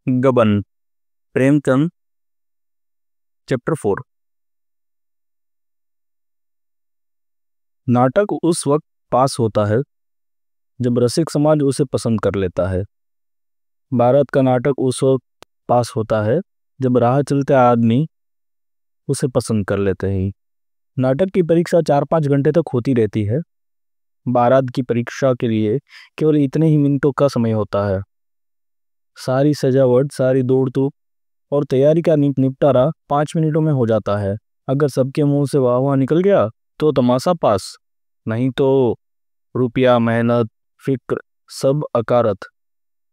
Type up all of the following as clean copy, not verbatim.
गबन, प्रेमचंद, चैप्टर 4। नाटक उस वक्त पास होता है जब रसिक समाज उसे पसंद कर लेता है। भारत का नाटक उस वक्त पास होता है जब राह चलते आदमी उसे पसंद कर लेते हैं। नाटक की परीक्षा 4-5 घंटे तक होती रहती है। बारात की परीक्षा के लिए केवल इतने ही मिनटों का समय होता है। सारी सजावट, सारी दौड़ धूप और तैयारी का निपटारा 5 मिनटों में हो जाता है। अगर सबके मुंह से वाह वाह निकल गया तो तमाशा पास, नहीं तो रुपया, मेहनत, फिक्र सब अकारत।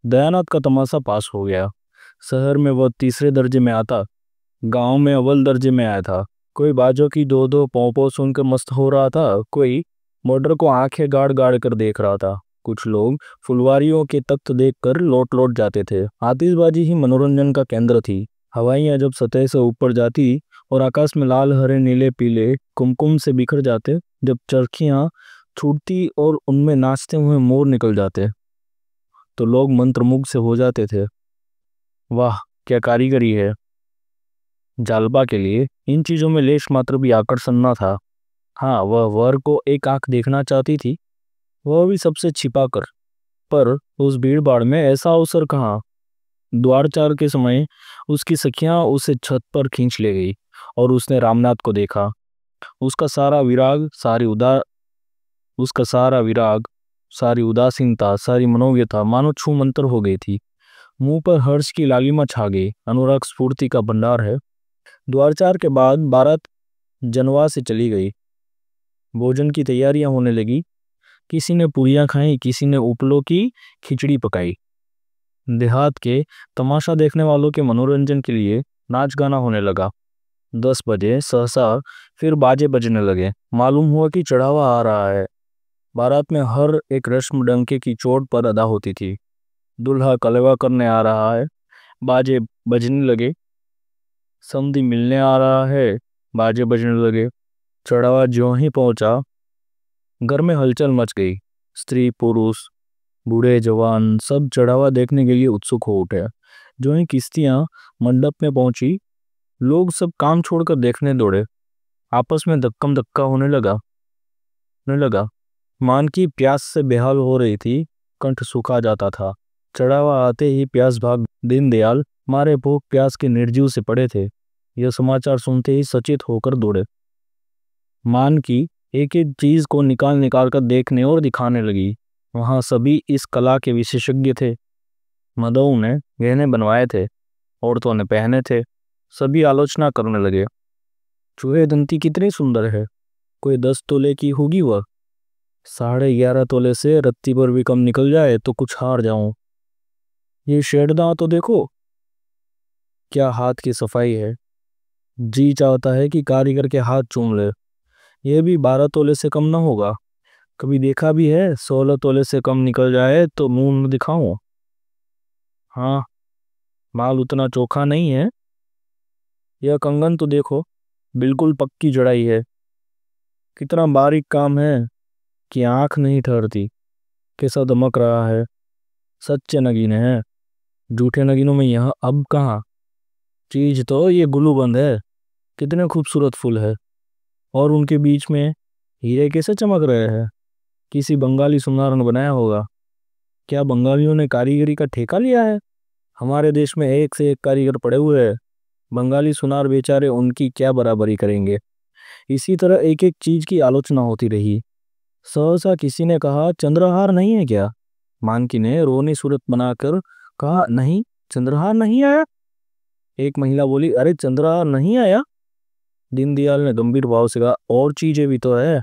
दयानंद का तमाशा पास हो गया। शहर में वह तीसरे दर्जे में आता, गांव में अव्वल दर्जे में आया था। कोई बाजों की दो दो पौ सुनकर मस्त हो रहा था, कोई मर्डर को आंखें गाड़ गाड़ कर देख रहा था। कुछ लोग फुलवारियों के तख्त देखकर लौट लौट जाते थे। आतिशबाजी ही मनोरंजन का केंद्र थी। हवाइयाँ जब सतह से ऊपर जाती और आकाश में लाल, हरे, नीले, पीले कुमकुम से बिखर जाते, जब चरखियाँ छूटती और उनमें नाचते हुए मोर निकल जाते, तो लोग मंत्रमुग्ध से हो जाते थे। वाह, क्या कारीगरी है! जालबा के लिए इन चीजों में लेश मात्र भी आकर्षण न था। हाँ, वह वर को एक आंख देखना चाहती थी, वह भी सबसे छिपा कर। पर उस भीड़ भाड़ में ऐसा अवसर कहाँ। द्वारचार के समय उसकी सखियां उसे छत पर खींच ले गई और उसने रामनाथ को देखा। उसका सारा विराग, सारी उदासीनता, सारी मनोव्यथा मानो छू मंतर हो गई थी। मुंह पर हर्ष की लालिमा छा गई। अनुराग स्फूर्ति का भंडार है। द्वारचार के बाद बारात जनवा से चली गई। भोजन की तैयारियां होने लगी। किसी ने पूरियां खाई, किसी ने उपलों की खिचड़ी पकाई। देहात के तमाशा देखने वालों के मनोरंजन के लिए नाच गाना होने लगा। 10 बजे सहसा फिर बाजे बजने लगे। मालूम हुआ कि चढ़ावा आ रहा है। बारात में हर एक रस्म डंके की चोट पर अदा होती थी। दूल्हा कलेवा करने आ रहा है, बाजे बजने लगे। समधी मिलने आ रहा है, बाजे बजने लगे। चढ़ावा ज्यों ही पहुंचा, घर में हलचल मच गई। स्त्री पुरुष, बूढ़े जवान सब चढ़ावा देखने के लिए उत्सुक हो उठे। जो ही किश्तियां मंडप में पहुंची, लोग सब काम छोड़कर देखने दौड़े। आपस में धक्कम धक्का होने लगा। मान की प्यास से बेहाल हो रही थी, कंठ सूखा जाता था। चढ़ावा आते ही प्यास भाग। दीनदयाल मारे भूख प्यास के निर्जीव से पड़े थे। यह समाचार सुनते ही सचेत होकर दौड़े। मान की एक एक चीज को निकाल निकाल कर देखने और दिखाने लगी। वहां सभी इस कला के विशेषज्ञ थे। मदों ने गहने बनवाए थे, औरतों ने पहने थे। सभी आलोचना करने लगे। चूहे दंती कितनी सुंदर है, कोई 10 तोले की होगी वह। 11.5 तोले से रत्ती पर भी कम निकल जाए तो कुछ हार जाऊं। ये शेरदां तो देखो, क्या हाथ की सफाई है। जी चाहता है कि कारीगर के हाथ चूम ले। यह भी 12 तोले से कम ना होगा। कभी देखा भी है 16 तोले से कम निकल जाए तो मुंह न दिखाऊं। हाँ, माल उतना चोखा नहीं है। यह कंगन तो देखो, बिल्कुल पक्की जड़ाई है। कितना बारीक काम है कि आंख नहीं ठहरती। कैसा दमक रहा है। सच्चे नगीने हैं, झूठे नगीनों में यहाँ अब कहाँ। चीज तो ये गुलूबंद है। कितने खूबसूरत फूल है, और उनके बीच में हीरे कैसे चमक रहे हैं। किसी बंगाली सुनार ने बनाया होगा। क्या बंगालियों ने कारीगरी का ठेका लिया है। हमारे देश में एक से एक कारीगर पड़े हुए हैं। बंगाली सुनार बेचारे उनकी क्या बराबरी करेंगे। इसी तरह एक एक चीज की आलोचना होती रही। सहसा किसी ने कहा, चंद्रहार नहीं है क्या। मानकी ने रोनी सूरत बनाकर कहा, नहीं, चंद्रहार नहीं आया। एक महिला बोली, अरे चंद्रहार नहीं आया। दीनदयाल ने गंभीर भाव से कहा, और चीजें भी तो है,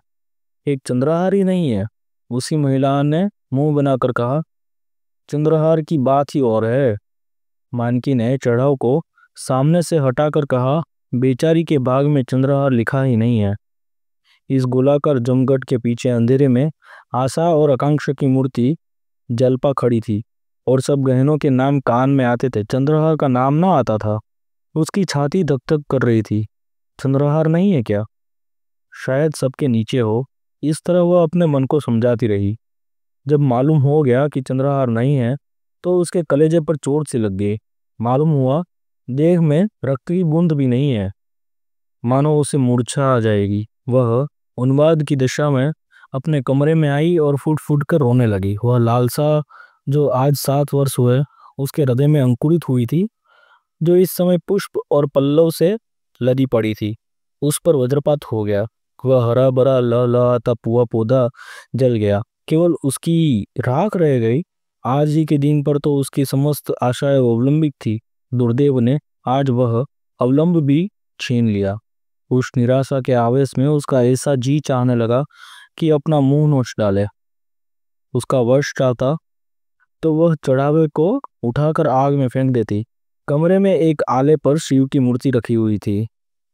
एक चंद्रहार ही नहीं है। उसी महिला ने मुंह बनाकर कहा, चंद्रहार की बात ही और है। मानकी ने चढ़ाव को सामने से हटाकर कहा, बेचारी के भाग में चंद्रहार लिखा ही नहीं है। इस गोलाकार जमघट के पीछे अंधेरे में आशा और आकांक्षा की मूर्ति जलपा खड़ी थी, और सब गहनों के नाम कान में आते थे। चंद्रहार का नाम ना आता था। उसकी छाती धक धक कर रही थी। चंद्रहार नहीं है क्या, शायद सबके नीचे हो। इस तरह वह अपने मन को समझाती रही। जब मालूम हो गया कि चंद्रहार नहीं है, तो उसके कलेजे पर चोट सी लग गई। मालूम हुआ देह में रक्त की बूंद भी नहीं है, मानो उसे मूर्छा आ जाएगी। वह उन्माद की दशा में अपने कमरे में आई और फूट फूट कर रोने लगी। वह लालसा जो आज 7 वर्ष हुए उसके हृदय में अंकुरित हुई थी, जो इस समय पुष्प और पल्लव से लदी पड़ी थी, उस पर वज्रपात हो गया। वह हरा भरा लहलहाता पुआ पौधा जल गया, केवल उसकी राख रह गई। आज ही के दिन पर तो उसकी समस्त आशाएं अवलंबित थी, दुर्दैव ने आज वह अवलंब भी छीन लिया। उस निराशा के आवेश में उसका ऐसा जी चाहने लगा कि अपना मुंह नोच डाले। उसका वश चाहता तो वह चढ़ावे को उठाकर आग में फेंक देती। कमरे में एक आले पर शिव की मूर्ति रखी हुई थी।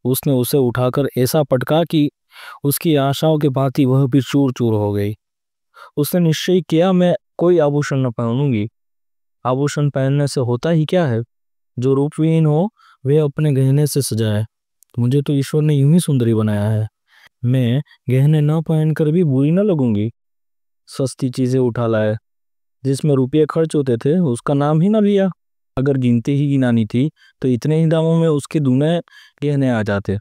उसने उसे उठाकर ऐसा पटका कि उसकी आशाओं के भांति वह भी चूर चूर हो गई। उसने निश्चय किया, मैं कोई आभूषण न पहनूंगी। आभूषण पहनने से होता ही क्या है? जो रूपहीन हो वे अपने गहने से सजाए। मुझे तो ईश्वर ने यूं ही सुंदरी बनाया है, मैं गहने न पहनकर भी बुरी न लगूंगी। सस्ती चीजें उठा लाए, जिसमें रुपये खर्च होते थे उसका नाम ही न लिया। अगर गिनती ही गिनानी थी तो इतने ही दामों में उसके दूने गहने आ जाते।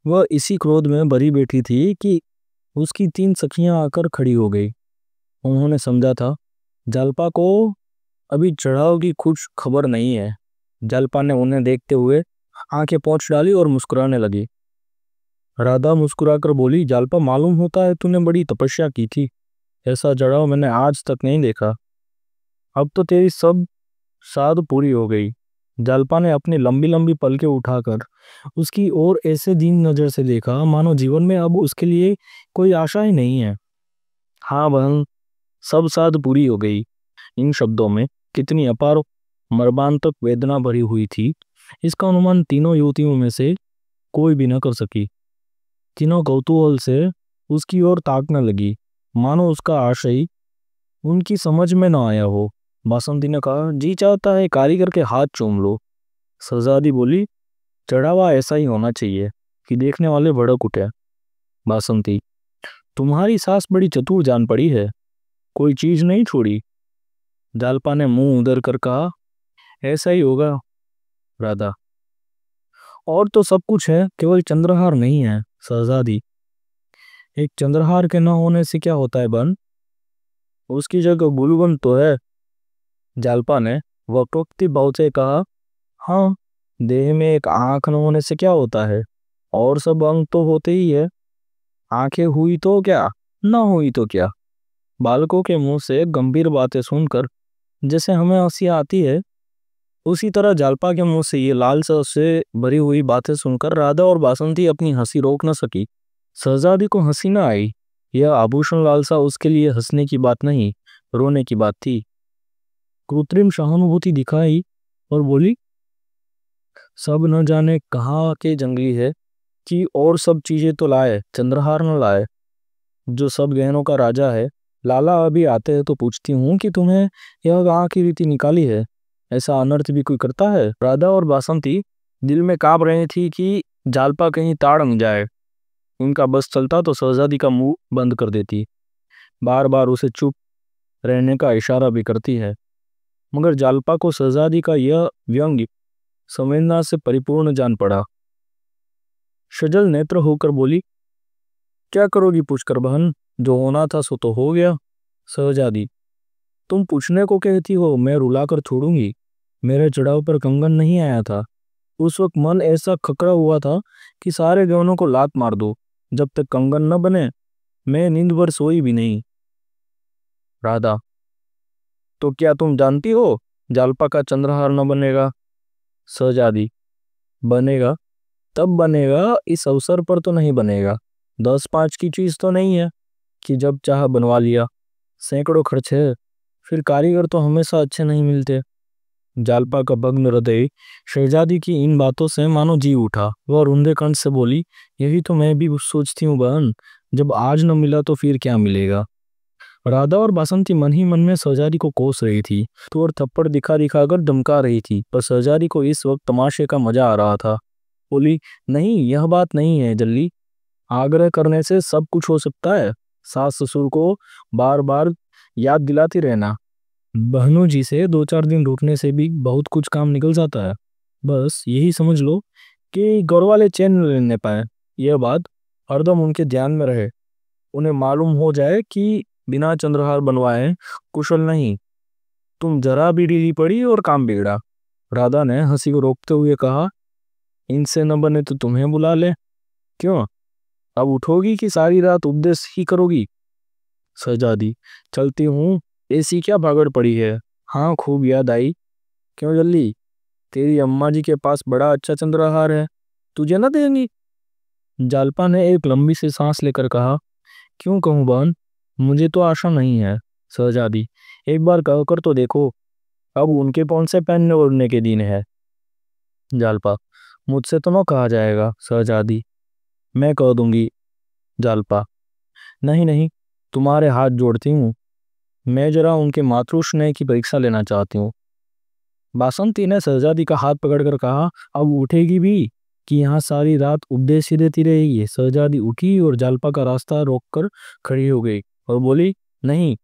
वह इसी क्रोध में भरी बैठी थी कि उसकी 3 सखियां आकर खड़ी हो गई। उन्होंने समझा था जालपा को अभी चढ़ाव की कुछ खबर नहीं है। जालपा ने उन्हें देखते हुए आंखें पोंछ डाली और मुस्कुराने लगी। राधा मुस्कुराकर बोली, जालपा मालूम होता है तूने बड़ी तपस्या की थी, ऐसा चढ़ाव मैंने आज तक नहीं देखा। अब तो तेरी सब साध पूरी हो गई। जालपा ने अपनी लंबी लंबी पलकें उठाकर उसकी ओर ऐसे दीन नजर से देखा मानो जीवन में अब उसके लिए कोई आशा ही नहीं है। हाँ बहन, सब साध पूरी हो गई। इन शब्दों में कितनी अपार मर्मांतक वेदना भरी हुई थी, इसका अनुमान तीनों युवतियों में से कोई भी न कर सकी। तीनों कौतूहल से उसकी ओर ताकने लगी, मानो उसका आशय उनकी समझ में न आया हो। बासंती ने कहा, जी चाहता है कारीगर के हाथ चूम लो। शहजादी बोली, चढ़ावा ऐसा ही होना चाहिए कि देखने वाले भड़क उठे। बासंती, तुम्हारी सास बड़ी चतुर जान पड़ी है, कोई चीज नहीं छोड़ी। जालपा ने मुंह उधर कर कहा, ऐसा ही होगा राधा, और तो सब कुछ है, केवल चंद्रहार नहीं है। शहजादी, एक चंद्रहार के न होने से क्या होता है बहन, उसकी जगह गुलगन तो है। जालपा ने वक्रोक्ति भाव से कहा, हाँ, देह में एक आंख न होने से क्या होता है, और सब अंग तो होते ही है। आंखें हुई तो क्या, न हुई तो क्या। बालकों के मुंह से गंभीर बातें सुनकर जैसे हमें हंसी आती है, उसी तरह जालपा के मुंह से ये लालसा से भरी हुई बातें सुनकर राधा और बासंती अपनी हंसी रोक न सकी। शहजादी को हंसी न आई। यह आभूषण लालसा उसके लिए हंसने की बात नहीं, रोने की बात थी। कृत्रिम सहानुभूति दिखाई और बोली, सब न जाने कहाँ के जंगली है कि और सब चीजें तो लाए, चंद्रहार न लाए, जो सब गहनों का राजा है। लाला अभी आते हैं तो पूछती हूँ कि तुम्हें यह कहाँ की रीति निकाली है, ऐसा अनर्थ भी कोई करता है। राधा और बासंती दिल में कांप रही थी कि जालपा कहीं ताड़ न जाए। उनका बस चलता तो शहजादी का मुंह बंद कर देती, बार बार उसे चुप रहने का इशारा भी करती है। मगर जालपा को शहजादी का यह व्यंग्य संवेदना से परिपूर्ण जान पड़ा। सजल नेत्र होकर बोली, क्या करोगी पूछकर बहन, जो होना था सो तो हो गया। शहजादी, तुम पूछने को कहती हो, मैं रुलाकर छोड़ूंगी। मेरे चढ़ाव पर कंगन नहीं आया था। उस वक्त मन ऐसा खकड़ा हुआ था कि सारे गहनों को लात मार दो, जब तक कंगन न बने मैं नींद भर सोई भी नहीं। राधा, तो क्या तुम जानती हो जालपा का चंद्रहार न बनेगा। शहजादी, बनेगा, तब बनेगा, इस अवसर पर तो नहीं बनेगा। 10-5 की चीज तो नहीं है कि जब चाह बनवा लिया। सैकड़ों खर्च है, फिर कारीगर तो हमेशा अच्छे नहीं मिलते। जालपा का भग्न हृदय शहजादी की इन बातों से मानो जी उठा। वह रुंधे कंठ से बोली, यही तो मैं भी सोचती हूँ बहन, जब आज न मिला तो फिर क्या मिलेगा। राधा और बासंती मन ही मन में शहजादी को कोस रही थी तो और थप्पड़ दिखा दिखाकर धमका रही थी, पर शहजादी को इस वक्त तमाशे का मजा आ रहा था। बोली, नहीं, यह बात नहीं है जल्दी, आग्रह करने से सब कुछ हो सकता है। सास ससुर को बार बार याद दिलाती रहना, बहनों जी से 2-4 दिन रुकने से भी बहुत कुछ काम निकल जाता है। बस यही समझ लो कि घर वाले चैन न लेने पाए। यह बात हरदम उनके ध्यान में रहे। उन्हें मालूम हो जाए कि बिना चंद्रहार बनवाए कुशल नहीं। तुम जरा भी ढीली पड़ी और काम बिगड़ा। राधा ने हंसी को रोकते हुए कहा, इनसे न बने तो तुम्हें बुला ले। क्यों, अब उठोगी कि सारी रात उपदेश ही करोगी? शहजादी, चलती हूँ, ऐसी क्या भागड़ पड़ी है? हाँ, खूब याद आई। क्यों जल्दी? तेरी अम्मा जी के पास बड़ा अच्छा चंद्रहार है, तुझे ना देंगी? जालपा ने एक लंबी सी सांस लेकर कहा, क्यों कहूँ बहन, मुझे तो आशा नहीं है। शहजादी, एक बार कहकर तो देखो, अब उनके कौन से पहनने ओढ़ने के दिन है? जालपा, मुझसे तो न कहा जाएगा शहजादी। मैं कह दूंगी। जालपा, नहीं नहीं, तुम्हारे हाथ जोड़ती हूँ, मैं जरा उनके मातृ स्नेह की परीक्षा लेना चाहती हूँ। बासंती ने शहजादी का हाथ पकड़कर कहा, अब उठेगी भी कि यहाँ सारी रात उपदेश ही देती रहेगी? शहजादी उठी और जालपा का रास्ता रोककर खड़ी हो गई और बोली, नहीं,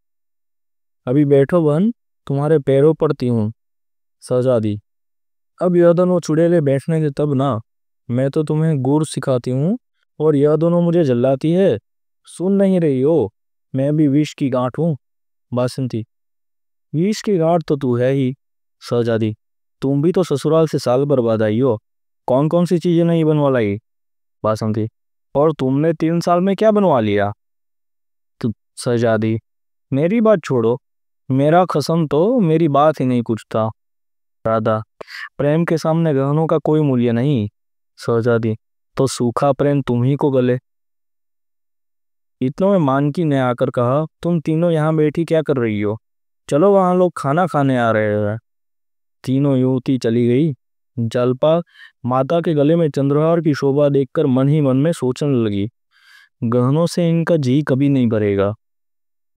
अभी बैठो बहन, तुम्हारे पैरों पड़ती हूँ। शहजादी, अब यह दोनों चुड़ैले बैठने के तब ना, मैं तो तुम्हें गुर सिखाती हूँ और यह दोनों मुझे जल्लाती है। सुन नहीं रही हो, मैं भी विष की गांठ हूँ। बासंती, विष की गांठ तो तू है ही। शहजादी, तुम भी तो ससुराल से साल बर्बाद आई हो, कौन कौन सी चीजें नहीं बनवा लाई? बासंती, और तुमने 3 साल में क्या बनवा लिया? तो शहजादी, मेरी बात छोड़ो, मेरा खसम तो मेरी बात ही नहीं पूछता। राधा, प्रेम के सामने गहनों का कोई मूल्य नहीं। शहजादी, तो सूखा प्रेम तुम ही को गले। इतनों में मानकी ने आकर कहा, तुम तीनों यहाँ बैठी क्या कर रही हो? चलो, वहां लोग खाना खाने आ रहे हैं। तीनों युवती चली गई। जलपा माता के गले में चंद्रहार की शोभा देखकर मन ही मन में सोचने लगी, गहनों से इनका जी कभी नहीं भरेगा।